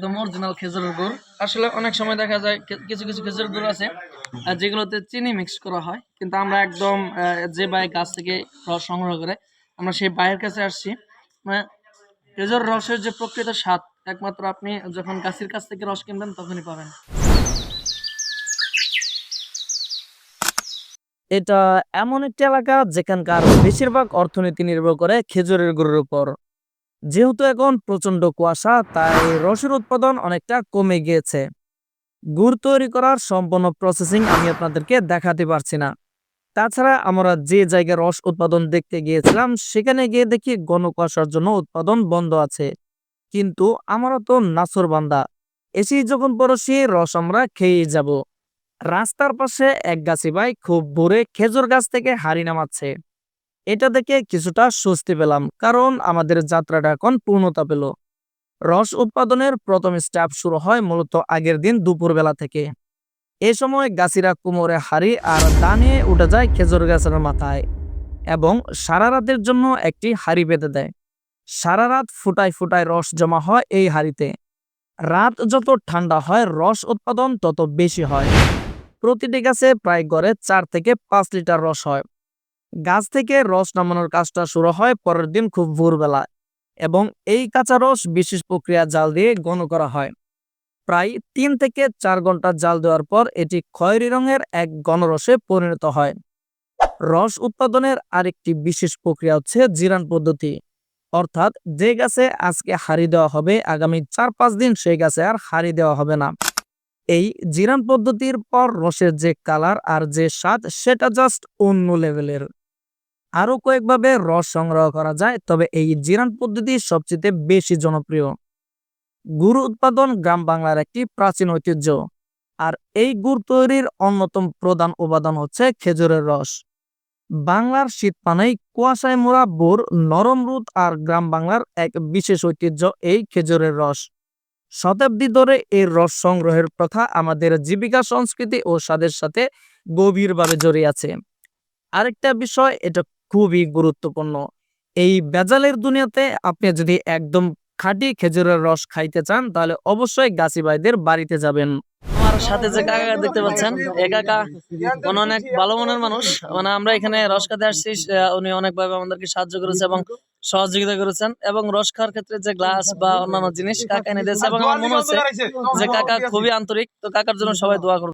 একদম অরিজিনাল খেজুরের গুড়। আসলে অনেক সময় দেখা যায় কিছু কিছু খেজুরের গুড় আছে যেগুলোতে চিনি মিক্স করা হয়, কিন্তু আমরা একদম যে ভাই গাছ থেকে রস সংগ্রহ করে আমরা সেই ভাইয়ের কাছে আসছি। মানে খেজুর রসের যে প্রকৃত স্বাদ একমাত্র আপনি যখন গাছের কাছ থেকে রস কিনবেন তখনই পাবেন। এটা এমন একটি এলাকা যেখানকার বেশিরভাগ অর্থনীতি নির্ভর করে খেজুরের গুড়ের উপর। যেহেতু এখন প্রচন্ড কুয়াশা, তাই রসের উৎপাদন অনেকটা কমে গিয়েছে। গুড় তৈরি করার সম্পূর্ণ প্রসেসিং আমি আপনাদেরকে দেখাতে পারছি না। তাছাড়া আমরা যে জায়গায় রস উৎপাদন দেখতে গিয়েছিলাম সেখানে গিয়ে দেখি ঘন কুয়াশার জন্য উৎপাদন বন্ধ আছে। কিন্তু আমরা তো নাছোড়বান্দা, এসেই যখন পরশি রস আমরা খেয়েই যাব। রাস্তার পাশে এক গাছি ভাই খুব ভোরে খেজুর গাছ থেকে হাড়ি নামাচ্ছে। এটা দেখে কিছুটা স্বস্তি পেলাম, কারণ আমাদের যাত্রাটা এখন পূর্ণতা পেল। রস উৎপাদনের প্রথম স্টেপ শুরু হয় মূলত আগের দিন দুপুরবেলা থেকে। এ সময় গাছিরা কোমরে হাড়ি আর দানে উঠে যায় খেজুর গাছের মাথায় এবং সারা রাতের জন্য একটি হাড়ি বেঁধে দেয়। সারা রাত ফুটায় ফুটায় রস জমা হয় এই হাড়িতে। রাত যত ঠান্ডা হয় রস উৎপাদন তত বেশি হয়। প্রতিটি গাছে প্রায় গড়ে 4 থেকে 5 লিটার রস হয়। গাছ থেকে রস নামানোর কাজটা শুরু হয় পরের দিন খুব ভোরবেলা এবং এই কাঁচা রস বিশেষ প্রক্রিয়া জাল দিয়ে ঘন করা হয়। প্রায় 3 থেকে 4 ঘন্টা জাল দেওয়ার পর এটি খয়েরি রঙের এক ঘন রসে পরিণত হয়। রস উৎপাদনের আরেকটি বিশেষ প্রক্রিয়া হচ্ছে জিরান পদ্ধতি, অর্থাৎ যে গাছে আজকে হাড়ি দেওয়া হবে আগামী 4-5 দিন সেই গাছে আর হাড়ি দেওয়া হবে না। এই জিরান পদ্ধতির পর রসের যে কালার আর যে স্বাদ সেটা জাস্ট অন্য লেভেলের। আরো কয়েকভাবে রস সংগ্রহ করা যায়, তবে এই জিরান পদ্ধতি সবচেয়ে বেশি জনপ্রিয়। গুড় উৎপাদন গ্রাম বাংলার একটি প্রাচীন ঐতিহ্য, আর এই গুড় তৈরির অন্যতম প্রধান উপাদান হচ্ছে খেজুরের রস। বাংলার শীত মানেই কুয়াশায় মোড়া বোর নরম রোদ, আর গ্রাম বাংলার এক বিশেষ ঐতিহ্য এই খেজুরের রস। শতাব্দী ধরে এই রস সংগ্রহের প্রথা আমাদের জীবিকা, সংস্কৃতি ও স্বাদের সাথে গভীরভাবে জড়িয়ে আছে। আরেকটা বিষয়, এটা খুবই গুরুত্বপূর্ণ। এই ভেজালের দুনিয়াতে আপনি যদি একদম খাঁটি খেজুরের রস খাইতে চান তাহলে অবশ্যই গাছি ভাইদের বাড়িতে যাবেন। আমার সাথে যে কাকা দেখতে পাচ্ছেন, এই কাকা উনি অনেক ভালো মনের মানুষ। মানে আমরা এখানে রস খেতে আসছি, উনি অনেকভাবে আমাদেরকে সাহায্য করেছে এবং সহযোগিতা করেছেন, এবং রস খাওয়ার ক্ষেত্রে যে গ্লাস বা অন্যান্য জিনিস কাকা এনে দিয়েছে, এবং আমার মনে হচ্ছে যে কাকা খুবই আন্তরিক। তো কাকার জন্য সবাই দোয়া করবেন।